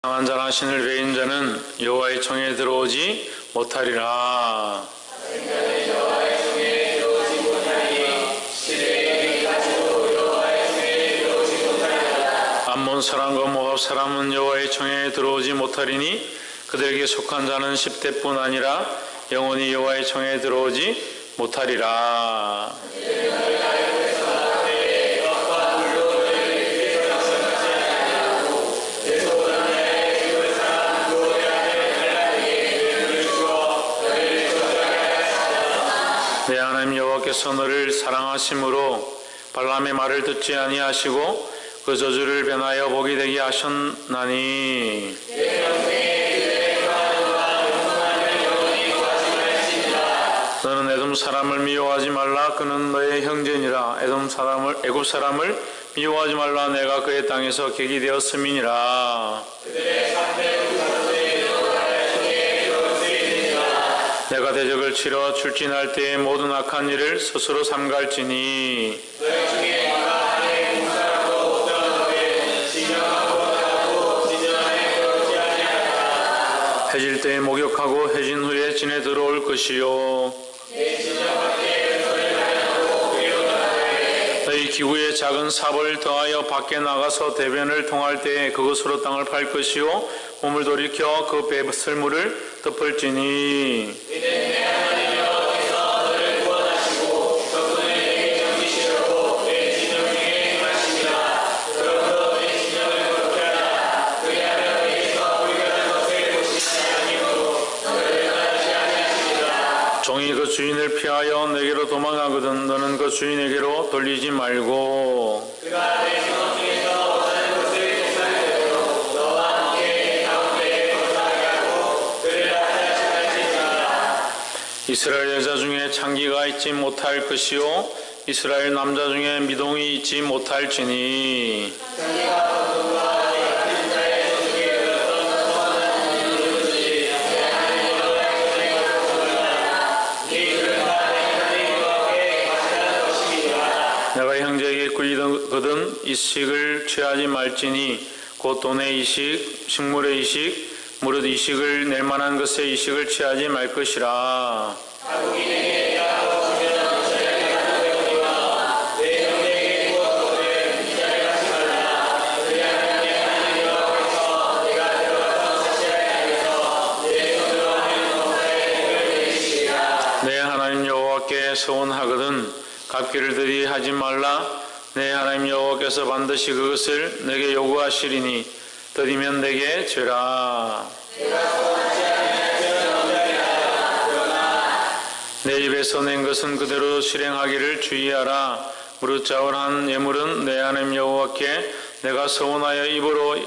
강한 자나 신을 배인 자는 여호와의 청에 들어오지 못하리라. 암몬 사람과 모압 사람은 여호와의 청에 들어오지 못하리니 그들에게 속한 자는 10대뿐 아니라 영원히 여호와의 청에 들어오지 못하리라. 내 하나님 여호와께서 너를 사랑하심으로 발람의 말을 듣지 아니하시고 그 저주를 변하여 복이 되게 하셨나니 너는 에돔 사람을 미워하지 말라. 그는 너의 형제니라. 애굽 사람을 미워하지 말라. 내가 그의 땅에서 객이 되었음이니라. 내가 대적을 치러 출진할 때에 모든 악한 일을 스스로 삼갈지니 해질 때에 목욕하고 해진 후에 진에 들어올 것이요 너희 기구에 작은 삽을 더하여 밖에 나가서 대변을 통할 때에 그것으로 땅을 팔 것이요 몸을 돌이켜 그 배설물을 덮을지니 종이 그 주인을 피하여 내게로 도망가거든 너는 그 주인에게로 돌리지 말고 이스라엘 여자 중에 창기가 있지 못할 것이요 이스라엘 남자 중에 미동이 있지 못할지니 내가 형제에게 꿀리거든 이식을 취하지 말지니 곧 돈의 이식, 식물의 이식, 무릇 이식을 낼 만한 것의 이식을 취하지 말 것이라. 내 하나님 여호와께 서원하거든 갚기를 들이 하지 말라. 내 하나님 여호와께서 반드시 그것을 내게 요구하시리니 드리면 내게 죄라. 내 입에서 낸 것은 그대로 실행하기를 주의하라. 무릇 자원한 예물은 내 하나님 여호와께 내가 서원하여 입으로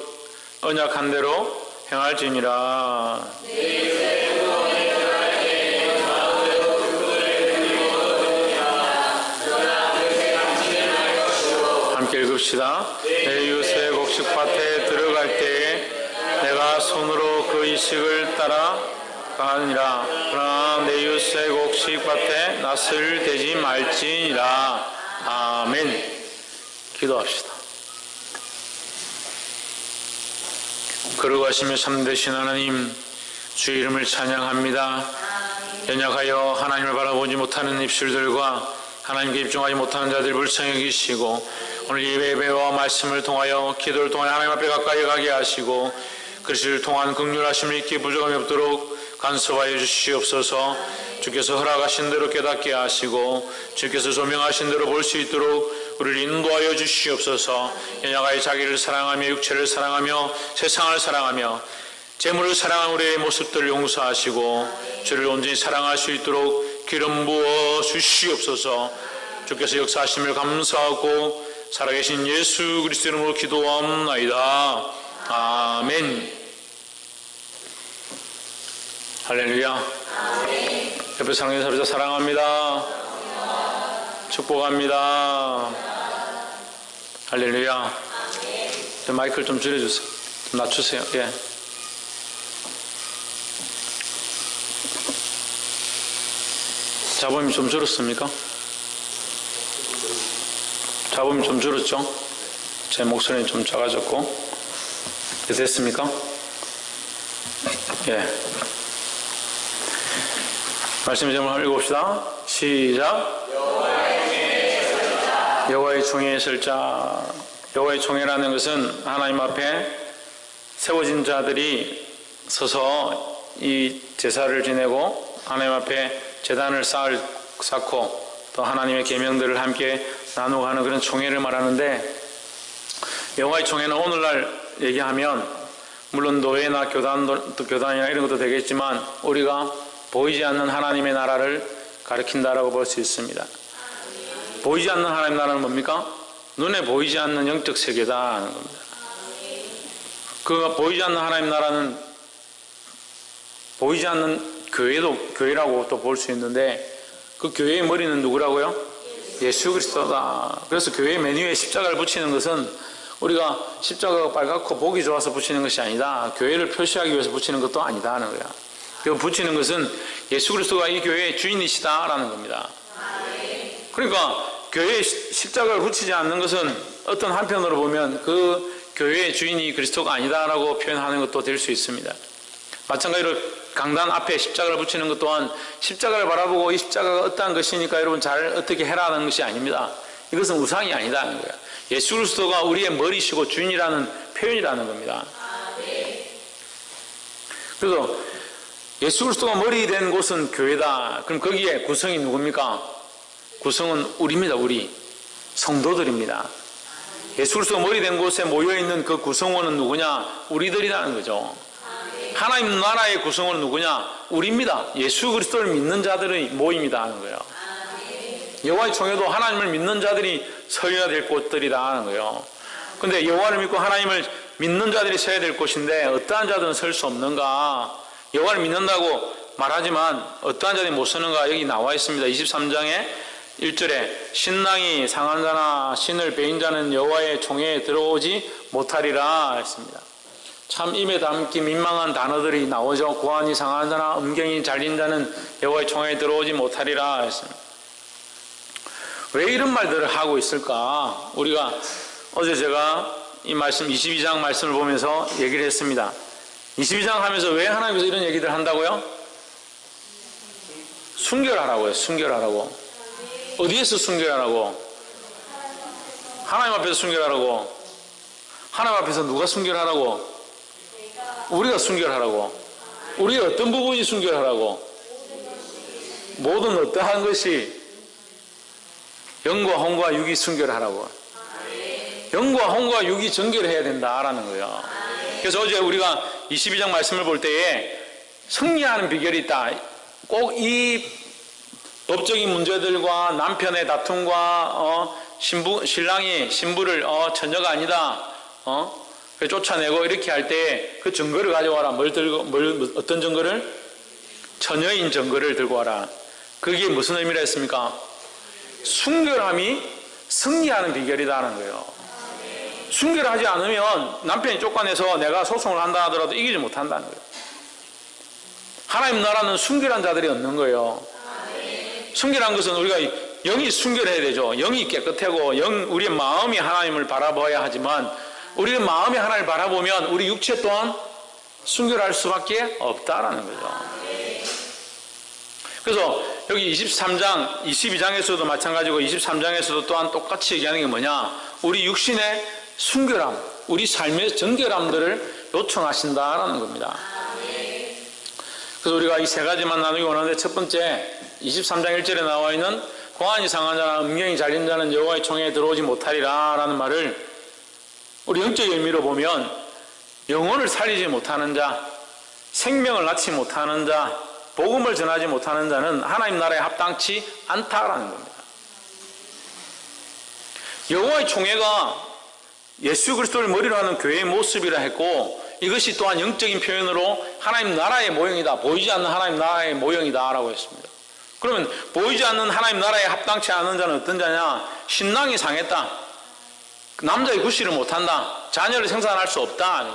언약한 대로 행할지니라. 함께 읽읍시다. 내 이웃의 곡식밭에 들어갈 때에 내가 손으로 그 이식을 따라 가니라. 그러나 내 이웃의 곡식밭에 낯을 대지 말지니라. 아멘. 기도합시다. 거룩하시며 참되신 하나님, 주의 이름을 찬양합니다. 연약하여 하나님을 바라보지 못하는 입술들과 하나님께 입종하지 못하는 자들 불쌍히 여기시고 오늘 예배와 말씀을 통하여 기도를 통하여 하나님 앞에 가까이 가게 하시고 그리스도를 통한 긍휼하심을 잊기 부족함이 없도록 간섭하여 주시옵소서. 주께서 허락하신 대로 깨닫게 하시고 주께서 조명하신 대로 볼 수 있도록 우리를 인도하여 주시옵소서. 연약하여 자기를 사랑하며 육체를 사랑하며 세상을 사랑하며 재물을 사랑하는 우리의 모습들을 용서하시고 주를 온전히 사랑할 수 있도록 기름 부어 주시옵소서. 주께서 역사하심을 감사하고 살아계신 예수 그리스도 이름으로 기도하옵나이다. 아멘. 할렐루야. 옆에 사랑하는 사람 사랑합니다. 축복합니다. 할렐루야. 마이크를 좀 줄여주세요. 좀 낮추세요. 예. 잡음이 좀 줄었습니까? 잡음이 좀 줄었죠? 제 목소리는 좀 작아졌고. 됐습니까? 예. 말씀 제목 한번 읽어봅시다. 시작. 여호와의 총회에 설 자. 여호와의 총회라는 것은 하나님 앞에 세워진 자들이 서서 이 제사를 지내고 하나님 앞에 제단을 쌓고 또 하나님의 계명들을 함께 나누고 하는 그런 총회를 말하는데, 여호와의 총회는 오늘날 얘기하면 물론 노예나 교단이나 이런 것도 되겠지만 우리가 보이지 않는 하나님의 나라를 가리킨다라고 볼 수 있습니다. 보이지 않는 하나님 나라는 뭡니까? 눈에 보이지 않는 영적 세계다 하는 겁니다. 그 보이지 않는 하나님 나라는 보이지 않는 교회라고 또 볼 수 있는데, 그 교회의 머리는 누구라고요? 예수 그리스도다. 그래서 교회의 메뉴에 십자가를 붙이는 것은 우리가 십자가가 빨갛고 보기 좋아서 붙이는 것이 아니다. 교회를 표시하기 위해서 붙이는 것도 아니다 하는 거야. 그 붙이는 것은 예수 그리스도가 이 교회의 주인이시다라는 겁니다. 그러니까 교회에 십자가를 붙이지 않는 것은 어떤 한편으로 보면 그 교회의 주인이 그리스도가 아니다라고 표현하는 것도 될 수 있습니다. 마찬가지로 강단 앞에 십자가를 붙이는 것 또한 십자가를 바라보고 이 십자가가 어떠한 것이니까 여러분 잘 어떻게 해라는 것이 아닙니다. 이것은 우상이 아니다는 거예요. 예수 그리스도가 우리의 머리시고 주인이라는 표현이라는 겁니다. 그래서 예수 그리스도가 머리 된 곳은 교회다. 그럼 거기에 구성이 누굽니까? 구성은 우리입니다. 우리 성도들입니다. 예수 그리스도가 머리 된 곳에 모여있는 그 구성원은 누구냐? 우리들이라는 거죠. 하나님 나라의 구성원은 누구냐? 우리입니다. 예수 그리스도를 믿는 자들의 모임이다 하는 거예요. 여호와의 총회도 하나님을 믿는 자들이 서야 될 곳들이다 하는 거예요. 근데 여호와를 믿고 하나님을 믿는 자들이 서야 될 곳인데 어떠한 자들은 설 수 없는가? 여호와를 믿는다고 말하지만 어떠한 자들이 못 서는가? 여기 나와 있습니다. 23장에 1절에 신랑이 상한 자나 신을 베인 자는 여호와의 총회에 들어오지 못하리라 했습니다. 참 입에 담기 민망한 단어들이 나오죠. 고환이 상한 자나 음경이 잘린 자는 여호와의 총회에 들어오지 못하리라 했습니다. 왜 이런 말들을 하고 있을까? 우리가 어제 제가 이 말씀 22장 말씀을 보면서 얘기를 했습니다. 22장 하면서 왜 하나님께서 이런 얘기들 한다고요? 순결하라고요. 순결하라고. 어디에서 순결하라고? 하나님 앞에서 순결하라고. 하나님 앞에서 누가 순결하라고? 우리가 순결하라고. 우리의 어떤 부분이 순결하라고? 모든 어떠한 것이 영과 혼과 육이 순결하라고. 영과 혼과 육이 정결해야 된다라는 거예요. 그래서 어제 우리가 22장 말씀을 볼 때에 승리하는 비결이 있다. 꼭 이 법적인 문제들과 남편의 다툼과 신랑이 신부를 처녀가 아니다 쫓아내고 이렇게 할 때 그 증거를 가져와라. 어떤 증거를? 처녀인 증거를 들고 와라. 그게 무슨 의미라 했습니까? 순결함이 승리하는 비결이다는 거예요. 순결하지 않으면 남편이 쫓아내서 내가 소송을 한다 하더라도 이기지 못한다는 거예요. 하나님 나라는 순결한 자들이 없는 거예요. 순결한 것은 우리가 영이 순결해야 되죠. 영이 깨끗하고 우리의 마음이 하나님을 바라봐야 하지만 우리의 마음이 하나님을 바라보면 우리 육체 또한 순결할 수밖에 없다라는 거죠. 그래서 여기 23장, 22장에서도 마찬가지고 23장에서도 또한 똑같이 얘기하는 게 뭐냐? 우리 육신의 순결함, 우리 삶의 정결함들을 요청하신다라는 겁니다. 그래서 우리가 이 세 가지만 나누기 원하는데, 첫 번째 23장 1절에 나와 있는 고환이 상한 자나 음경이 잘린 자는 여호와의 총회에 들어오지 못하리라 라는 말을 우리 영적 의미로 보면 영혼을 살리지 못하는 자, 생명을 낳지 못하는 자, 복음을 전하지 못하는 자는 하나님 나라에 합당치 않다라는 겁니다. 여호와의 총회가 예수 그리스도를 머리로 하는 교회의 모습이라 했고, 이것이 또한 영적인 표현으로 하나님 나라의 모형이다. 보이지 않는 하나님 나라의 모형이다 라고 했습니다. 그러면 보이지 않는 하나님 나라에 합당치 않은 자는 어떤 자냐? 신랑이 상했다. 남자의 구실을 못한다. 자녀를 생산할 수 없다.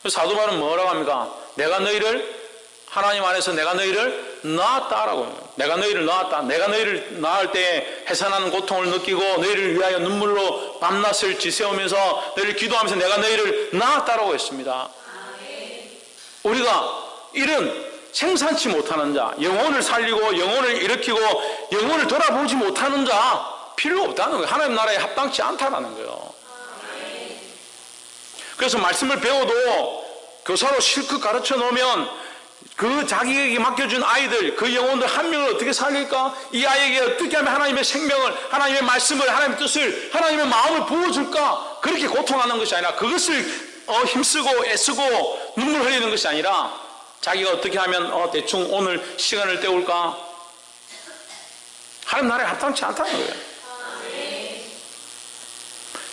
그래서 사도 바울은 뭐라고 합니까? 내가 너희를 하나님 안에서 내가 너희를 낳았다라고 해요. 내가 너희를 낳았다. 내가 너희를 낳을 때 해산하는 고통을 느끼고 너희를 위하여 눈물로 밤낮을 지새우면서 너희를 기도하면서 내가 너희를 낳았다라고 했습니다. 우리가 이런 생산치 못하는 자, 영혼을 살리고 영혼을 일으키고 영혼을 돌아보지 못하는 자 필요 없다는 거예요. 하나님 나라에 합당치 않다는 거예요. 그래서 말씀을 배워도 교사로 실컷 가르쳐 놓으면 그 자기에게 맡겨준 아이들, 그 영혼들 한 명을 어떻게 살릴까? 이 아이에게 어떻게 하면 하나님의 생명을, 하나님의 말씀을, 하나님의 뜻을, 하나님의 마음을 부어줄까? 그렇게 고통하는 것이 아니라 그것을 힘쓰고 애쓰고 눈물 흘리는 것이 아니라 자기가 어떻게 하면 대충 오늘 시간을 때울까? 하나님 나라에 합당치 않다는 거예요.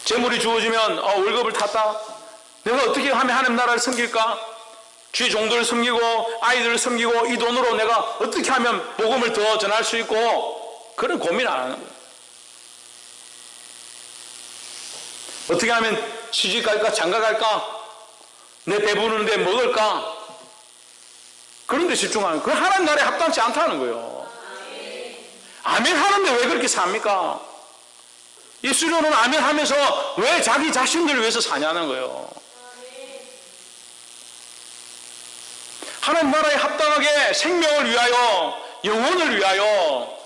재물이 주어지면 월급을 탔다. 내가 어떻게 하면 하나님 나라를 섬길까? 주의 종들을 섬기고 아이들을 섬기고 이 돈으로 내가 어떻게 하면 복음을 더 전할 수 있고 그런 고민 안 하는 거예요. 어떻게 하면 시집 갈까? 장가 갈까? 내 배부르는데 먹을까? 그런 데 집중하는 거예요. 그 하나님 나라에 합당치 않다는 거예요. 아멘 하는데 왜 그렇게 삽니까? 예수님은 아멘 하면서 왜 자기 자신들을 위해서 사냐는 거예요. 하나님 나라에 합당하게 생명을 위하여 영혼을 위하여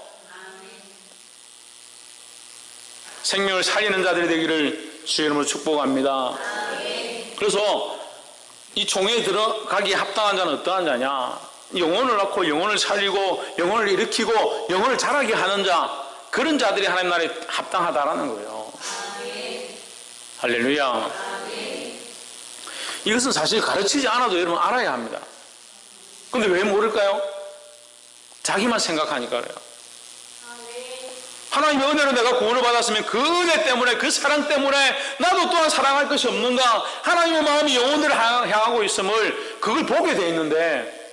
생명을 살리는 자들이 되기를 주의 이름으로 축복합니다. 그래서 이 총회에 들어가기에 합당한 자는 어떠한 자냐? 영혼을 낳고 영혼을 살리고 영혼을 일으키고 영혼을 자라게 하는 자, 그런 자들이 하나님 나라에 합당하다라는 거예요. 할렐루야. 이것은 사실 가르치지 않아도 여러분 알아야 합니다. 근데 왜 모를까요? 자기만 생각하니까 그래요. 하나님의 은혜로 내가 구원을 받았으면 그 은혜 때문에, 그 사랑 때문에 나도 또한 사랑할 것이 없는가? 하나님의 마음이 영혼들을 향하고 있음을 그걸 보게 돼 있는데,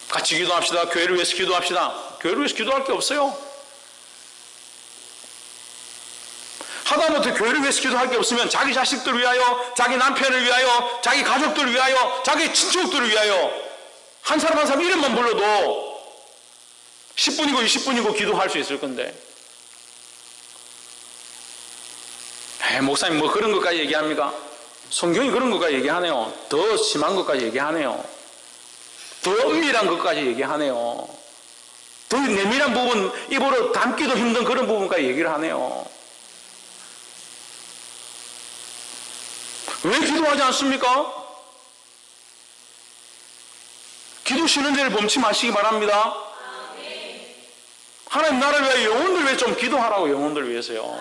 같이 기도합시다. 교회를 위해서 기도합시다. 교회를 위해서 기도할 게 없어요. 하다못해 교회를 위해서 기도할 게 없으면 자기 자식들을 위하여, 자기 남편을 위하여, 자기 가족들을 위하여, 자기 친척들을 위하여 한 사람 한 사람 이름만 불러도 10분이고 20분이고 기도할 수 있을 건데, 목사님 뭐 그런 것까지 얘기합니까? 성경이 그런 것까지 얘기하네요. 더 심한 것까지 얘기하네요. 더 은밀한 것까지 얘기하네요. 더 내밀한 부분, 입으로 담기도 힘든 그런 부분까지 얘기를 하네요. 왜 기도하지 않습니까? 기도 쉬는 데를 범치 마시기 바랍니다. 하나님 나라를 위해 영혼들 위해 좀 기도하라고. 영혼들 위해서요.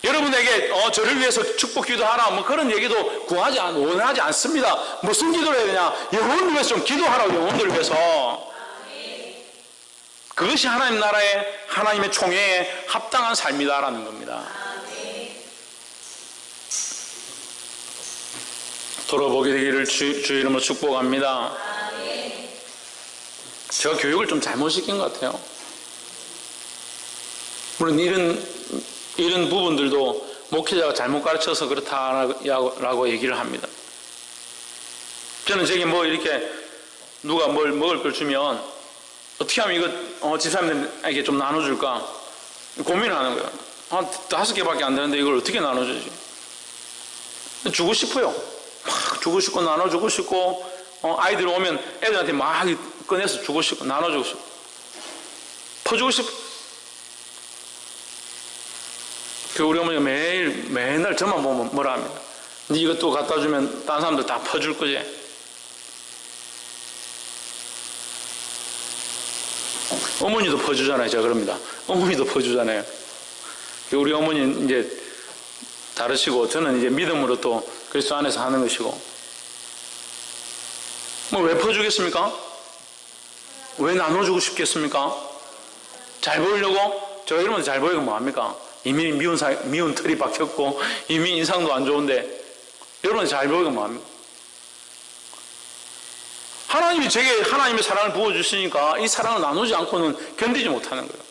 여러분에게 저를 위해서 축복 기도하라 뭐 그런 얘기도 원하지 않습니다. 무슨 기도를 해야 되냐? 영혼들 위해서 좀 기도하라고. 영혼들 위해서. 그것이 하나님 나라의, 하나님의 총회에 합당한 삶이다라는 겁니다. 돌아보게 되기를 주 이름으로 축복합니다. 제가 교육을 좀 잘못 시킨 것 같아요. 물론 이런 부분들도 목회자가 잘못 가르쳐서 그렇다라고 얘기를 합니다. 저는 저기 뭐 이렇게 누가 뭘 먹을 걸 주면 어떻게 하면 이거 집사님들에게 좀 나눠줄까 고민을 하는 거예요. 한 5개밖에 안 되는데 이걸 어떻게 나눠주지? 주고 싶어요. 막 주고 싶고 나눠주고 싶고 아이들 오면 애들한테 막 꺼내서 주고 싶고 나눠주고 싶고 퍼주고 싶고. 그 우리 어머니가 맨날 저만 보면 뭐라 합니다. 네 이것도 갖다 주면 다른 사람들 다 퍼줄 거지. 어머니도 퍼주잖아요. 제가 그럽니다. 어머니도 퍼주잖아요. 우리 어머니는 이제 다르시고 저는 이제 믿음으로 또 그리스도 안에서 하는 것이고. 뭐 왜 퍼주겠습니까? 왜 나눠주고 싶겠습니까? 잘 보이려고? 저 여러분 잘 보이고 뭐합니까? 이미 미운 털이 박혔고 이미 인상도 안 좋은데 여러분 잘 보이고 뭐합니까? 하나님이 제게 하나님의 사랑을 부어주시니까 이 사랑을 나누지 않고는 견디지 못하는 거예요.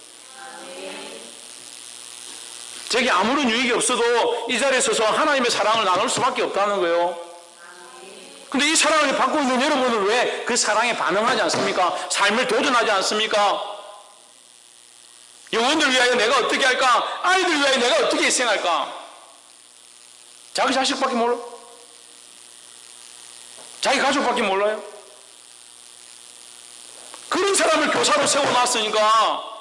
제게 아무런 유익이 없어도 이 자리에 서서 하나님의 사랑을 나눌 수밖에 없다는 거예요. 근데 이 사랑을 받고 있는 여러분은 왜 그 사랑에 반응하지 않습니까? 삶을 도전하지 않습니까? 영혼들 위하여 내가 어떻게 할까? 아이들 위하여 내가 어떻게 희생할까? 자기 자식밖에 몰라. 자기 가족밖에 몰라요. 그런 사람을 교사로 세워놨으니까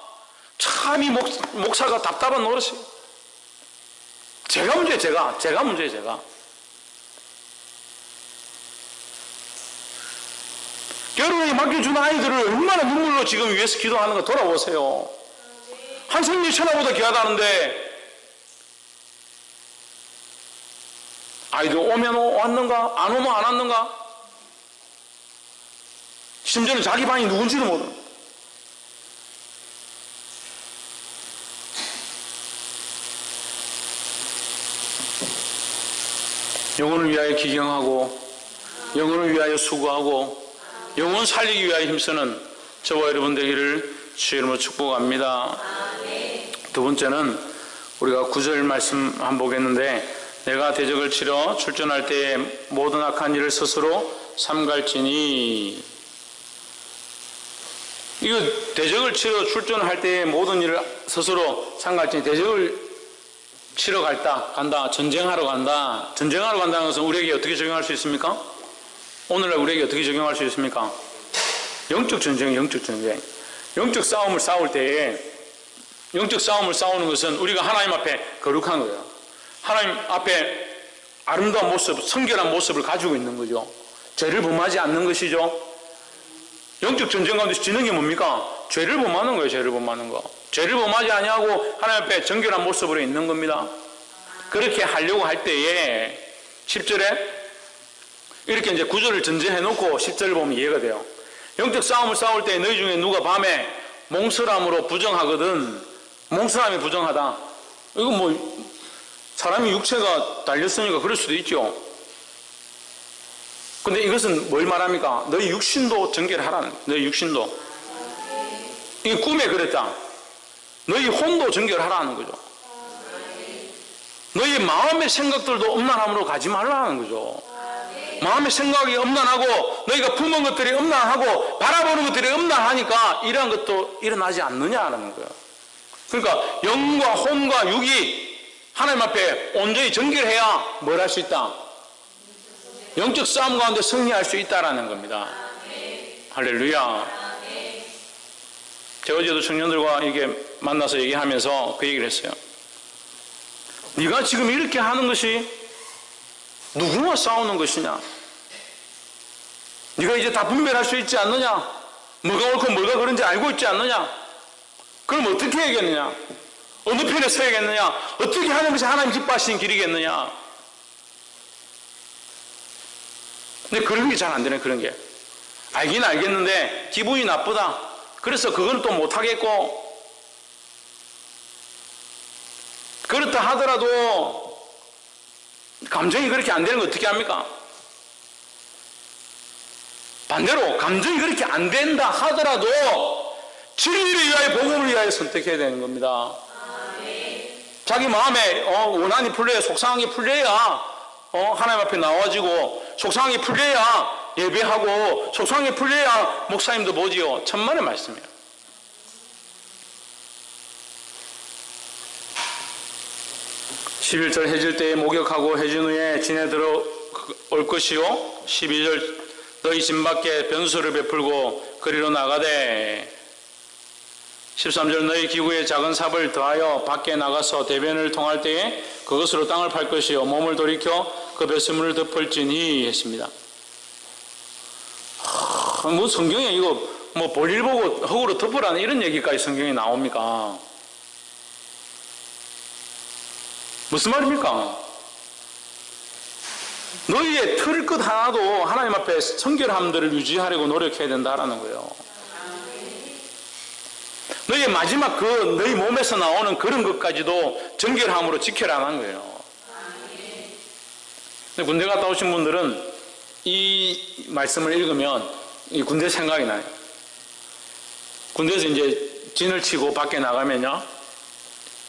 참 이 목사가 답답한 노릇이에요. 제가 문제예요. 제가 문제예요. 제가. 여러분이 맡겨준 아이들을 얼마나 눈물로 지금 위해서 기도하는 거 돌아보세요. 한 생명 천하보다 귀하다는데 아이들 오면 왔는가 안 오면 안 왔는가, 심지어는 자기 방이 누군지도 모르는. 영혼을 위하여 기경하고 영혼을 위하여 수고하고 영혼 살리기 위하여 힘쓰는 저와 여러분 되기를 주의 이름으로 축복합니다. 두 번째는 우리가 9절 말씀 한번 보겠는데, 내가 대적을 치러 출전할 때에 모든 악한 일을 스스로 삼갈지니. 이거 대적을 치러 출전할 때에 모든 일을 스스로 삼갈지니. 대적을 치러 간다, 전쟁하러 간다. 전쟁하러 간다는 것은 우리에게 어떻게 적용할 수 있습니까? 오늘날 우리에게 어떻게 적용할 수 있습니까? 영적 전쟁, 영적 전쟁. 영적 싸움을 싸울 때에, 영적 싸움을 싸우는 것은 우리가 하나님 앞에 거룩한 거예요. 하나님 앞에 아름다운 모습, 성결한 모습을 가지고 있는 거죠. 죄를 범하지 않는 것이죠. 영적 전쟁 가운데 지는 게 뭡니까? 죄를 범하는 거예요. 죄를 범하는 거. 죄를 범하지 아니하고 하나님 앞에 정결한 모습으로 있는 겁니다. 그렇게 하려고 할 때에 10절에 이렇게 이제 9절을 전제해 놓고 10절을 보면 이해가 돼요. 영적 싸움을 싸울 때 너희 중에 누가 밤에 몽설함으로 부정하거든. 몽설함이 부정하다. 이건 뭐 사람이 육체가 달렸으니까 그럴 수도 있죠. 근데 이것은 뭘 말합니까? 너희 육신도 정결하라는, 너희 육신도. 이게 꿈에 그랬다. 너희 혼도 정결하라는 거죠. 너희 마음의 생각들도 음란함으로 가지 말라는 거죠. 마음의 생각이 음란하고 너희가 품은 것들이 음란하고 바라보는 것들이 음란하니까 이러한 것도 일어나지 않느냐라는 거예요. 그러니까 영과 혼과 육이 하나님 앞에 온전히 정결해야 뭘 할 수 있다? 영적 싸움 가운데 승리할 수 있다라는 겁니다. 할렐루야. 제가 어제도 청년들과 이게 만나서 얘기하면서 그 얘기를 했어요. 네가 지금 이렇게 하는 것이 누구와 싸우는 것이냐? 네가 이제 다 분별할 수 있지 않느냐? 뭐가 옳고 뭐가 그런지 알고 있지 않느냐? 그럼 어떻게 해야겠느냐? 어느 편에 서야겠느냐? 어떻게 하는 것이 하나님 기뻐하시는 길이겠느냐? 근데 그런 게 잘 안 되네. 그런 게 알긴 알겠는데 기분이 나쁘다. 그래서 그건 또 못하겠고, 그렇다 하더라도 감정이 그렇게 안 되는 거 어떻게 합니까? 반대로 감정이 그렇게 안 된다 하더라도 진리를 위하여 복음을 위하여 선택해야 되는 겁니다. 자기 마음에 원한이 풀려야, 속상하게 풀려야 하나님 앞에 나와지고, 속상하게 풀려야 예배하고, 속상하게 풀려야 목사님도 보지요. 천만의 말씀이에요. (11절) 해질 때에 목욕하고 해진 후에 진에 들어올 것이요. (12절) 너희 진 밖에 변수를 베풀고 거리로 나가되. (13절) 너희 기구에 작은 삽을 더하여 밖에 나가서 대변을 통할 때에 그것으로 땅을 팔 것이요 몸을 돌이켜 그 뱃수물을 덮을지니 했습니다. 뭐 성경에 이거 뭐 볼일 보고 흙으로 덮으라는 이런 얘기까지 성경에 나옵니까? 무슨 말입니까? 너희의 틀 것 하나도 하나님 앞에 성결함들을 유지하려고 노력해야 된다라는 거예요. 너희의 마지막 너희 몸에서 나오는 그런 것까지도 정결함으로 지켜라는 거예요. 근데 군대 갔다 오신 분들은 이 말씀을 읽으면 이 군대 생각이 나요. 군대에서 이제 진을 치고 밖에 나가면요,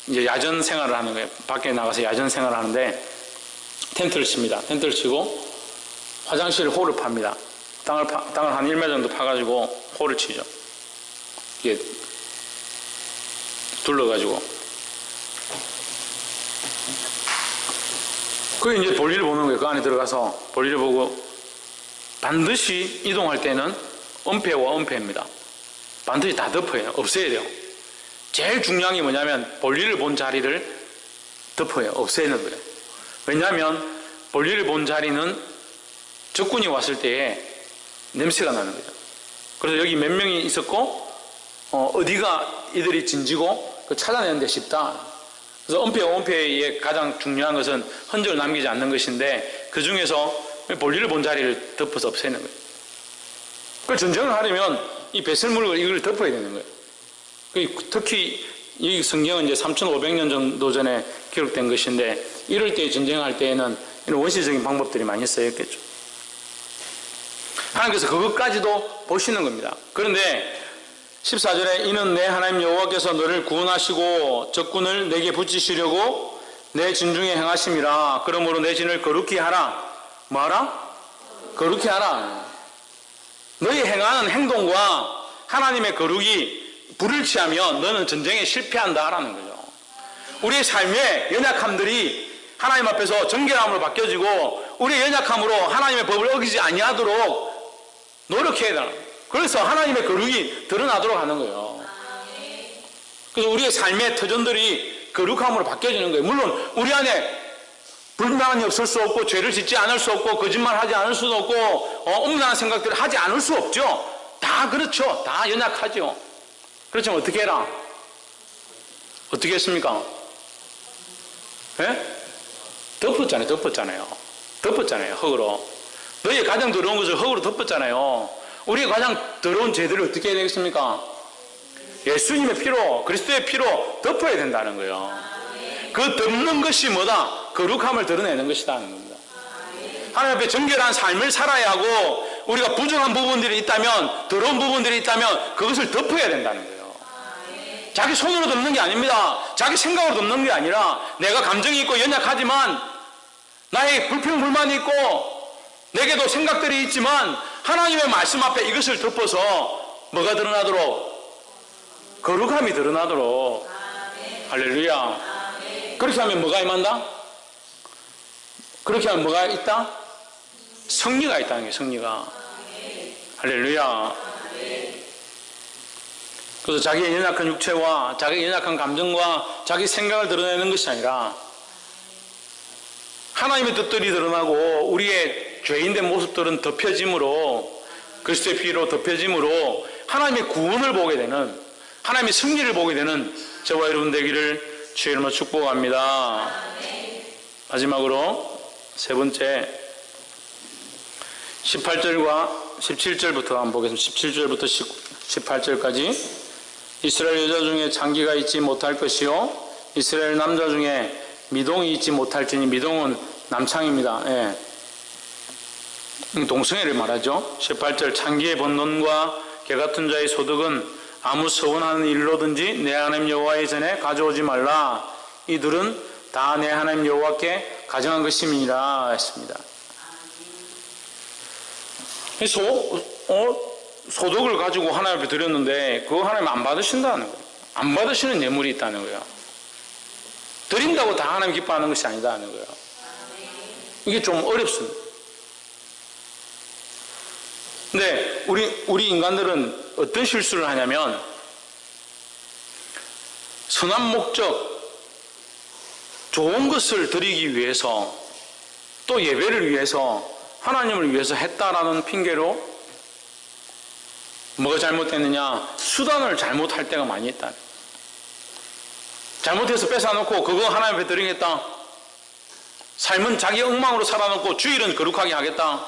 이제 야전 생활을 하는 거예요. 밖에 나가서 야전 생활을 하는데 텐트를 칩니다. 텐트를 치고 화장실 홀을 팝니다. 땅을 한 1m 정도 파가지고 홀을 치죠. 이게 둘러가지고. 그게 이제 볼일을 보는 거예요. 그 안에 들어가서 볼일을 보고 반드시 이동할 때는 은폐와 은폐입니다. 반드시 다 덮어요. 없애야 돼요. 제일 중요한 게 뭐냐면 볼일을 본 자리를 덮어요. 없애는 거예요. 왜냐하면 볼일을 본 자리는 적군이 왔을 때에 냄새가 나는 거죠. 그래서 여기 몇 명이 있었고 어디가 이들이 진지고 찾아내는 데 쉽다. 그래서 은폐와 은폐의 가장 중요한 것은 흔적을 남기지 않는 것인데 그 중에서 볼일을 본 자리를 덮어서 없애는 거예요. 그 전쟁을 하려면 이 배설물을 이걸 덮어야 되는 거예요. 특히 이 성경은 이제 3,500년 정도 전에 기록된 것인데 이럴 때 전쟁할 때에는 이런 원시적인 방법들이 많이 쓰였겠죠. 하나님께서 그것까지도 보시는 겁니다. 그런데 14절에 이는 내 하나님 여호와께서 너를 구원하시고 적군을 내게 붙이시려고 내 진중에 행하심이라. 그러므로 내 진을 거룩히 하라. 뭐하라? 거룩히 하라. 너희 행하는 행동과 하나님의 거룩이 불을 취하면 너는 전쟁에 실패한다라는 거죠. 우리의 삶의 연약함들이 하나님 앞에서 정결함으로 바뀌어지고 우리의 연약함으로 하나님의 법을 어기지 아니하도록 노력해야 된다. 그래서 하나님의 거룩이 드러나도록 하는 거예요. 그래서 우리의 삶의 터전들이 거룩함으로 바뀌어지는 거예요. 물론 우리 안에 불만이 없을 수 없고 죄를 짓지 않을 수 없고 거짓말하지 않을 수도 없고 음란한 생각들을 하지 않을 수 없죠. 다 그렇죠. 다 연약하죠. 그렇지만 어떻게 해라? 어떻게 했습니까? 예? 덮었잖아요. 흙으로. 너희의 가장 더러운 것을 흙으로 덮었잖아요. 우리의 가장 더러운 죄들을 어떻게 해야 되겠습니까? 예수님의 피로, 그리스도의 피로 덮어야 된다는 거예요. 그 덮는 것이 뭐다? 거룩함을 드러내는 것이라는 겁니다. 하나님 앞에 정결한 삶을 살아야 하고 우리가 부정한 부분들이 있다면, 더러운 부분들이 있다면 그것을 덮어야 된다는 거예요. 자기 손으로 덮는 게 아닙니다. 자기 생각으로 덮는 게 아니라 내가 감정이 있고 연약하지만 나의 불평불만이 있고 내게도 생각들이 있지만 하나님의 말씀 앞에 이것을 덮어서 뭐가 드러나도록? 거룩함이 드러나도록. 할렐루야. 그렇게 하면 뭐가 임한다? 그렇게 하면 뭐가 있다? 성리가 있다는 게 성리가. 할렐루야. 그래서 자기의 연약한 육체와 자기의 연약한 감정과 자기 생각을 드러내는 것이 아니라 하나님의 뜻들이 드러나고 우리의 죄인된 모습들은 덮여짐으로, 그리스도의 피로 덮여짐으로 하나님의 구원을 보게 되는, 하나님의 승리를 보게 되는 저와 여러분 되기를 주의 이름으로 축복합니다. 마지막으로 세 번째 18절과 17절부터 한번 보겠습니다. 17절부터 18절까지. 이스라엘 여자 중에 장기가 있지 못할 것이요 이스라엘 남자 중에 미동이 있지 못할지니. 미동은 남창입니다. 예. 동성애를 말하죠. 18절 창기의 번론과 개같은 자의 소득은 아무 서원하는 일로든지 내 하나님 여호와의 전에 가져오지 말라. 이들은 다 내 하나님 여호와께 가정한 것임이니라 했습니다. 소득을 가지고 하나님 앞에 드렸는데 그거 하나님 안 받으신다는 거예요. 안 받으시는 예물이 있다는 거예요. 드린다고 다 하나님 기뻐하는 것이 아니다는 거예요. 이게 좀 어렵습니다. 근데 우리 인간들은 어떤 실수를 하냐면 선한 목적, 좋은 것을 드리기 위해서 또 예배를 위해서 하나님을 위해서 했다라는 핑계로 뭐가 잘못됐느냐? 수단을 잘못할 때가 많이 있다. 잘못해서 뺏어놓고 그거 하나님 앞에 드리겠다. 삶은 자기 엉망으로 살아놓고 주일은 거룩하게 하겠다.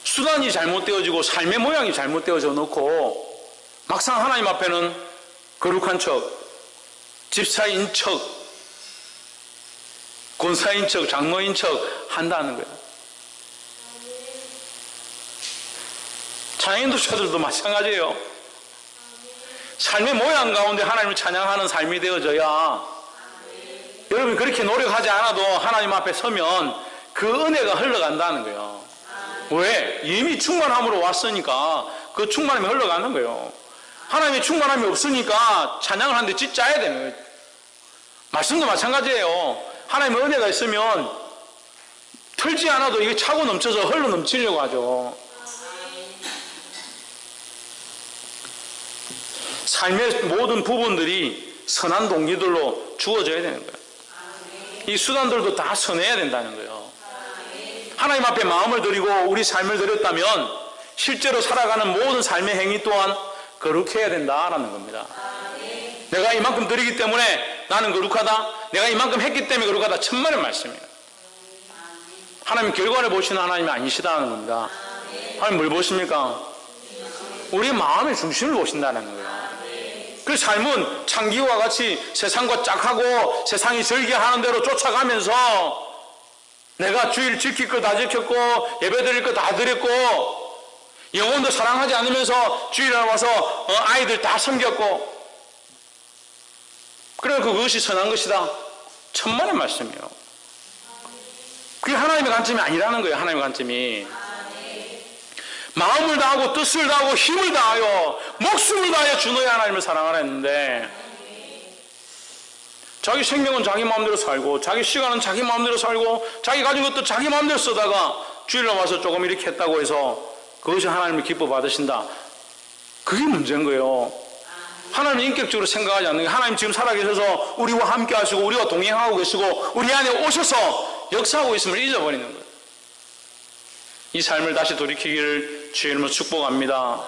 수단이 잘못되어지고 삶의 모양이 잘못되어져 놓고 막상 하나님 앞에는 거룩한 척, 집사인 척, 권사인 척, 장로인 척 한다는 거예요. 장인도자들도 마찬가지예요. 삶의 모양 가운데 하나님을 찬양하는 삶이 되어져야 여러분이 그렇게 노력하지 않아도 하나님 앞에 서면 그 은혜가 흘러간다는 거예요. 왜? 이미 충만함으로 왔으니까 그 충만함이 흘러가는 거예요. 하나님의 충만함이 없으니까 찬양을 하는데 찢어야 되는 거예요. 말씀도 마찬가지예요. 하나님의 은혜가 있으면 털지 않아도 이게 차고 넘쳐서 흘러 넘치려고 하죠. 삶의 모든 부분들이 선한 동기들로 주어져야 되는 거예요. 이 수단들도 다 선해야 된다는 거예요. 하나님 앞에 마음을 드리고 우리 삶을 드렸다면 실제로 살아가는 모든 삶의 행위 또한 거룩해야 된다라는 겁니다. 내가 이만큼 드리기 때문에 나는 거룩하다, 내가 이만큼 했기 때문에 거룩하다, 천만의 말씀이에요. 하나님 결과를 보시는 하나님이 아니시다는 겁니다. 하나님 뭘 보십니까? 우리 마음의 중심을 보신다는 거예요. 그 삶은 창기와 같이 세상과 짝하고 세상이 절개하는 대로 쫓아가면서 내가 주일 지킬 거 다 지켰고 예배 드릴 거 다 드렸고 영혼도 사랑하지 않으면서 주일에 와서 아이들 다 섬겼고 그래 그것이 선한 것이다. 천만의 말씀이에요. 그게 하나님의 관점이 아니라는 거예요. 하나님의 관점이 마음을 다하고 뜻을 다하고 힘을 다하여 목숨을 다하여 주 너의 하나님을 사랑하라 했는데 자기 생명은 자기 마음대로 살고 자기 시간은 자기 마음대로 살고 자기 가진 것도 자기 마음대로 쓰다가 주일에 와서 조금 이렇게 했다고 해서 그것이 하나님을 기뻐 받으신다. 그게 문제인 거예요. 하나님 인격적으로 생각하지 않는 게 하나님 지금 살아계셔서 우리와 함께 하시고 우리와 동행하고 계시고 우리 안에 오셔서 역사하고 있음을 잊어버리는 거예요. 이 삶을 다시 돌이키기를 주의 이름으로 축복합니다.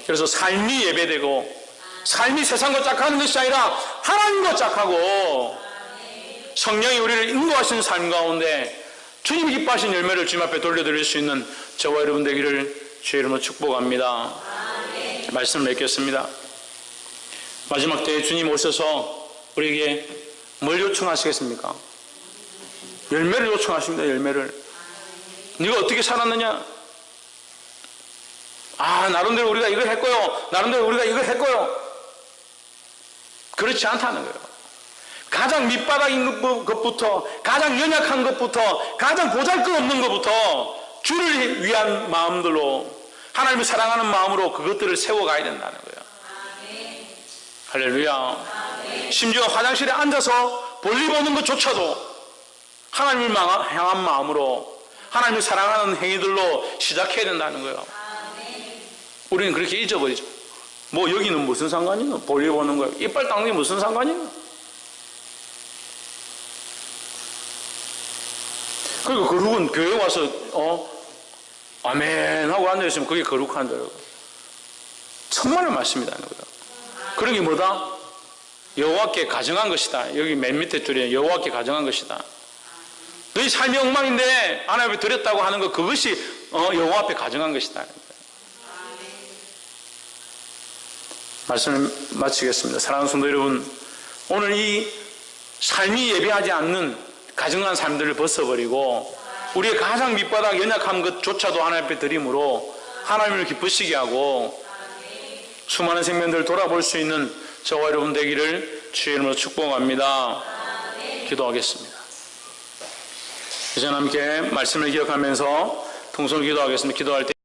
그래서 삶이 예배되고 삶이 세상과 짝하는 것이 아니라 하나님과 짝하고 성령이 우리를 인도하시는 삶 가운데 주님이 기뻐하신 열매를 주님 앞에 돌려드릴 수 있는 저와 여러분 되기를 주의 이름으로 축복합니다. 말씀을 맺겠습니다. 마지막 때에 주님 오셔서 우리에게 뭘 요청하시겠습니까? 열매를 요청하십니다. 열매를. 네가 어떻게 살았느냐? 나름대로 우리가 이걸 했고요. 나름대로 우리가 이걸 했고요. 그렇지 않다는 거예요. 가장 밑바닥인 것부터 가장 연약한 것부터 가장 보잘것없는 것부터 주를 위한 마음들로 하나님을 사랑하는 마음으로 그것들을 세워가야 된다는 거예요. 할렐루야. 심지어 화장실에 앉아서 볼일 보는 것조차도 하나님을 향한 마음으로 하나님을 사랑하는 행위들로 시작해야 된다는 거예요. 우리는 그렇게 잊어버리죠. 뭐 여기는 무슨 상관이 있노? 볼일 보는 거예요. 이빨 닦는 게 무슨 상관이 있노? 그리고 거룩은 교회 와서 아멘 하고 앉아있으면 그게 거룩한 거예요. 천만의 말씀이라는 거예요. 그런 게 뭐다? 여호와께 가정한 것이다. 여기 맨 밑에 줄에 여호와께 가정한 것이다. 너희 삶이 엉망인데 하나님 앞에 드렸다고 하는 것 그것이 여호와 앞에 가정한 것이다. 말씀을 마치겠습니다. 사랑하는 성도 여러분, 오늘 이 삶이 예배하지 않는 가정한 삶들을 벗어버리고 우리의 가장 밑바닥 연약한 것조차도 하나님 앞에 드림으로 하나님을 기쁘시게 하고 수많은 생명들을 돌아볼 수 있는 저와 여러분 되기를 주의 이름으로 축복합니다. 기도하겠습니다. 이제 함께 말씀을 기억하면서 통성을 기도하겠습니다. 기도할 때